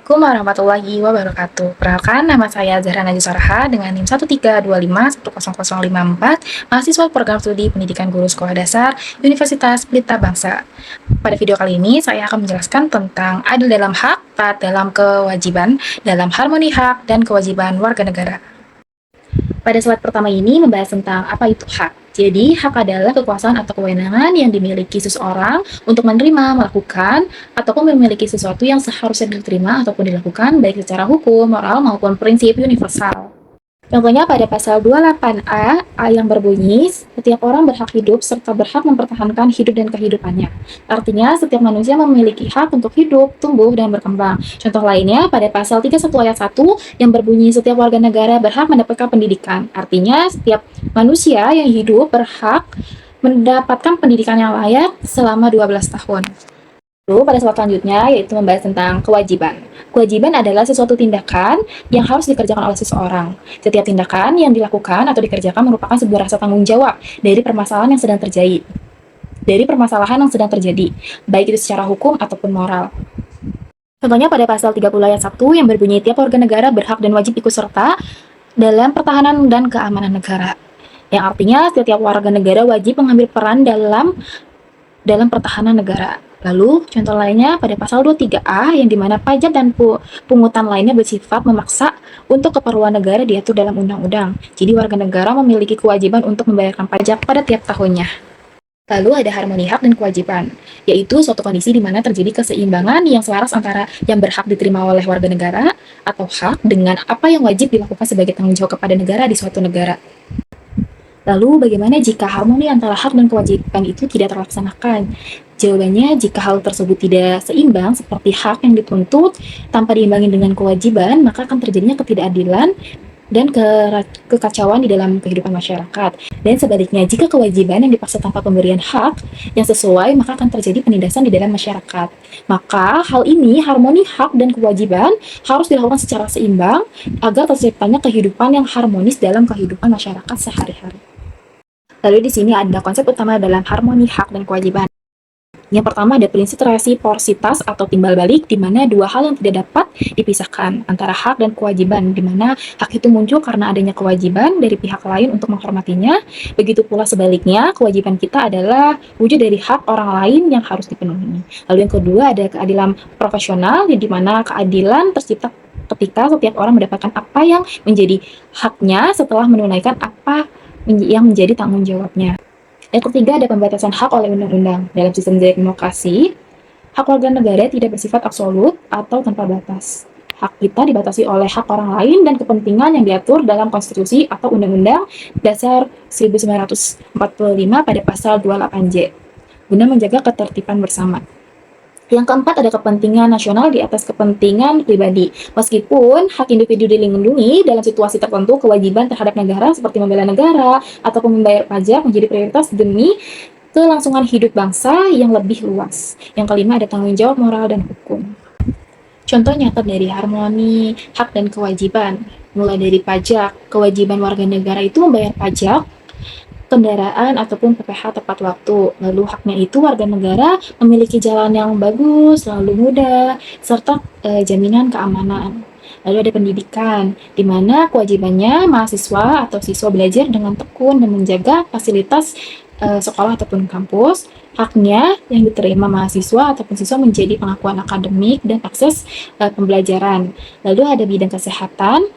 Assalamualaikum warahmatullahi wabarakatuh. Perkenalkan, nama saya Zahra Najwa Saraha dengan NIM 132510054, mahasiswa program studi Pendidikan Guru Sekolah Dasar Universitas Pelita Bangsa. Pada video kali ini, saya akan menjelaskan tentang adil dalam hak, taat dalam kewajiban, dalam harmoni hak dan kewajiban warga negara. Pada slide pertama ini membahas tentang apa itu hak. Jadi, hak adalah kekuasaan atau kewenangan yang dimiliki seseorang untuk menerima, melakukan, ataupun memiliki sesuatu yang seharusnya diterima ataupun dilakukan baik secara hukum, moral, maupun prinsip universal. Contohnya pada pasal 28A yang berbunyi, setiap orang berhak hidup serta berhak mempertahankan hidup dan kehidupannya. Artinya, setiap manusia memiliki hak untuk hidup, tumbuh, dan berkembang. Contoh lainnya pada pasal 31 ayat 1 yang berbunyi setiap warga negara berhak mendapatkan pendidikan. Artinya, setiap manusia yang hidup berhak mendapatkan pendidikan yang layak selama 12 tahun. Lalu pada slide selanjutnya yaitu membahas tentang kewajiban. Kewajiban adalah sesuatu tindakan yang harus dikerjakan oleh seseorang. Setiap tindakan yang dilakukan atau dikerjakan merupakan sebuah rasa tanggung jawab dari permasalahan yang sedang terjadi. Baik itu secara hukum ataupun moral. Contohnya pada pasal 30 ayat 1 yang berbunyi tiap warga negara berhak dan wajib ikut serta dalam pertahanan dan keamanan negara. Yang artinya setiap warga negara wajib mengambil peran dalam pertahanan negara. Lalu, contoh lainnya pada pasal 23A yang dimana pajak dan pungutan lainnya bersifat memaksa untuk keperluan negara diatur dalam undang-undang. Jadi warga negara memiliki kewajiban untuk membayarkan pajak pada tiap tahunnya. Lalu ada harmoni hak dan kewajiban, yaitu suatu kondisi di mana terjadi keseimbangan yang selaras antara yang berhak diterima oleh warga negara atau hak dengan apa yang wajib dilakukan sebagai tanggung jawab kepada negara di suatu negara. Lalu, bagaimana jika harmoni antara hak dan kewajiban itu tidak terlaksanakan? Jawabannya, jika hal tersebut tidak seimbang, seperti hak yang dituntut tanpa diimbangi dengan kewajiban, maka akan terjadinya ketidakadilan dan kekacauan di dalam kehidupan masyarakat. Dan sebaliknya, jika kewajiban yang dipaksa tanpa pemberian hak yang sesuai, maka akan terjadi penindasan di dalam masyarakat. Maka, hal ini, harmoni hak dan kewajiban, harus dilakukan secara seimbang agar terciptanya kehidupan yang harmonis dalam kehidupan masyarakat sehari-hari. Lalu di sini ada konsep utama dalam harmoni hak dan kewajiban. Yang pertama ada prinsip resiprositas atau timbal balik, di mana dua hal yang tidak dapat dipisahkan antara hak dan kewajiban, di mana hak itu muncul karena adanya kewajiban dari pihak lain untuk menghormatinya. Begitu pula sebaliknya, kewajiban kita adalah wujud dari hak orang lain yang harus dipenuhi. Lalu yang kedua ada keadilan profesional, di mana keadilan tercipta ketika setiap orang mendapatkan apa yang menjadi haknya setelah menunaikan apa yang menjadi tanggung jawabnya. Yang ketiga ada pembatasan hak oleh undang-undang. Dalam sistem demokrasi, hak warga negara tidak bersifat absolut atau tanpa batas. Hak kita dibatasi oleh hak orang lain dan kepentingan yang diatur dalam konstitusi atau undang-undang dasar 1945 pada pasal 28J, guna menjaga ketertiban bersama. Yang keempat ada kepentingan nasional di atas kepentingan pribadi. Meskipun hak individu dilindungi dalam situasi tertentu, kewajiban terhadap negara seperti membela negara ataupun membayar pajak menjadi prioritas demi kelangsungan hidup bangsa yang lebih luas. Yang kelima ada tanggung jawab moral dan hukum. Contoh nyata dari harmoni hak dan kewajiban, mulai dari pajak. Kewajiban warga negara itu membayar pajak kendaraan ataupun PPh tepat waktu. Lalu haknya itu warga negara memiliki jalan yang bagus, lalu mudah, serta jaminan keamanan. Lalu ada pendidikan, di mana kewajibannya mahasiswa atau siswa belajar dengan tekun dan menjaga fasilitas sekolah ataupun kampus. Haknya yang diterima mahasiswa ataupun siswa menjadi pengakuan akademik dan akses pembelajaran. Lalu ada bidang kesehatan,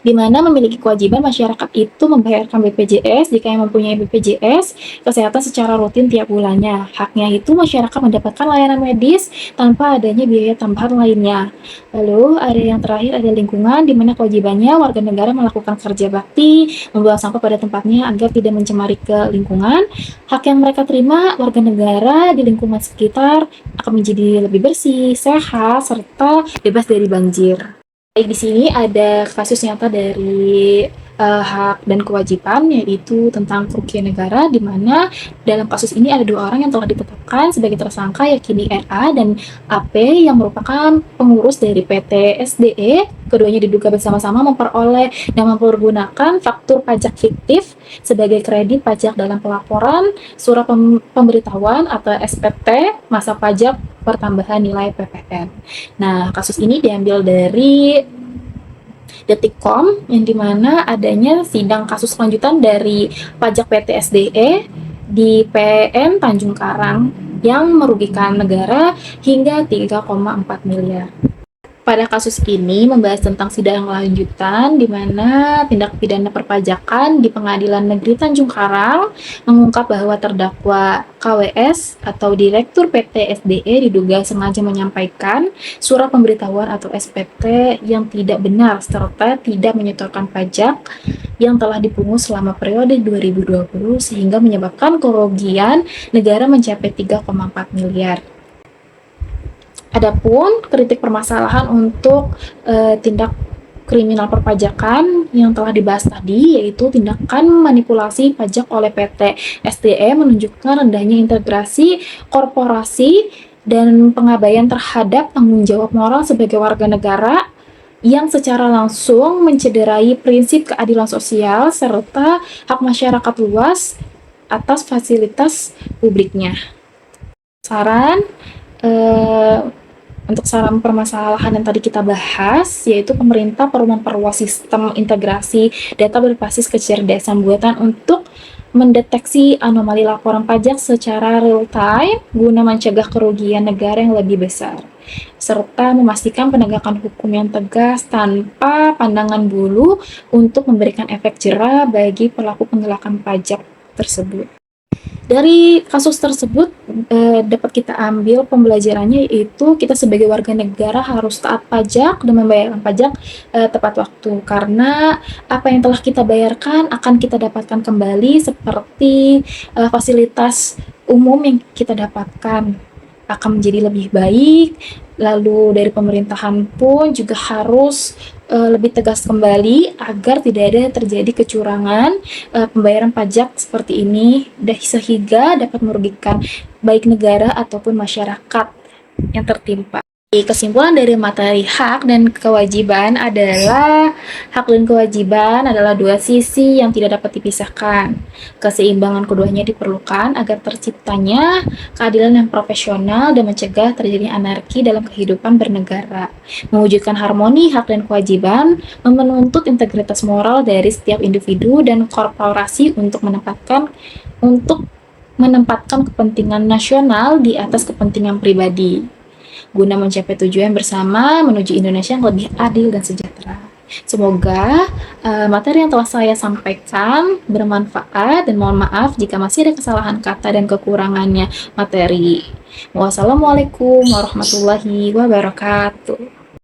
di mana memiliki kewajiban masyarakat itu membayarkan BPJS jika yang mempunyai BPJS kesehatan secara rutin tiap bulannya. Haknya itu masyarakat mendapatkan layanan medis tanpa adanya biaya tambahan lainnya. Lalu ada yang terakhir ada lingkungan, di mana kewajibannya warga negara melakukan kerja bakti, membuang sampah pada tempatnya agar tidak mencemari ke lingkungan. Hak yang mereka terima warga negara di lingkungan sekitar akan menjadi lebih bersih, sehat, serta bebas dari banjir. Baik, di sini ada kasus nyata dari hak dan kewajiban, yaitu tentang kerugian negara, di mana dalam kasus ini ada 2 orang yang telah ditetapkan sebagai tersangka, yakni RA dan AP, yang merupakan pengurus dari PT SDE. Keduanya diduga bersama-sama memperoleh dan mempergunakan faktur pajak fiktif sebagai kredit pajak dalam pelaporan surat pemberitahuan atau SPT masa pajak pertambahan nilai PPN. Nah, kasus ini diambil dari Detikcom, yang dimana adanya sidang kasus lanjutan dari pajak PT SDE di PN Tanjung Karang yang merugikan negara hingga 3,4 miliar. Pada kasus ini membahas tentang sidang lanjutan di mana tindak pidana perpajakan di Pengadilan Negeri Tanjung Karang mengungkap bahwa terdakwa KWS atau Direktur PT SDE diduga sengaja menyampaikan surat pemberitahuan atau SPT yang tidak benar serta tidak menyetorkan pajak yang telah dipungut selama periode 2020 sehingga menyebabkan kerugian negara mencapai 3,4 miliar. Adapun kritik permasalahan untuk tindak kriminal perpajakan yang telah dibahas tadi, yaitu tindakan manipulasi pajak oleh PT SDE menunjukkan rendahnya integrasi korporasi dan pengabaian terhadap tanggung jawab moral sebagai warga negara yang secara langsung mencederai prinsip keadilan sosial serta hak masyarakat luas atas fasilitas publiknya. Saran untuk saran permasalahan yang tadi kita bahas, yaitu pemerintah perlu memperluas sistem integrasi data berbasis kecerdasan buatan untuk mendeteksi anomali laporan pajak secara real time guna mencegah kerugian negara yang lebih besar, serta memastikan penegakan hukum yang tegas tanpa pandangan bulu untuk memberikan efek jera bagi pelaku penggelapan pajak tersebut. Dari kasus tersebut dapat kita ambil pembelajarannya, yaitu kita sebagai warga negara harus taat pajak dan membayarkan pajak tepat waktu, karena apa yang telah kita bayarkan akan kita dapatkan kembali, seperti fasilitas umum yang kita dapatkan akan menjadi lebih baik. Lalu dari pemerintahan pun juga harus lebih tegas kembali agar tidak ada terjadi kecurangan pembayaran pajak seperti ini, sehingga dapat merugikan baik negara ataupun masyarakat yang tertimpa. Kesimpulan dari materi hak dan kewajiban adalah hak dan kewajiban adalah 2 sisi yang tidak dapat dipisahkan. Keseimbangan keduanya diperlukan agar terciptanya keadilan yang profesional dan mencegah terjadinya anarki dalam kehidupan bernegara. Mewujudkan harmoni hak dan kewajiban menuntut integritas moral dari setiap individu dan korporasi untuk menempatkan kepentingan nasional di atas kepentingan pribadi, guna mencapai tujuan bersama menuju Indonesia yang lebih adil dan sejahtera. Semoga materi yang telah saya sampaikan bermanfaat, dan mohon maaf jika masih ada kesalahan kata dan kekurangannya materi. Wassalamualaikum warahmatullahi wabarakatuh.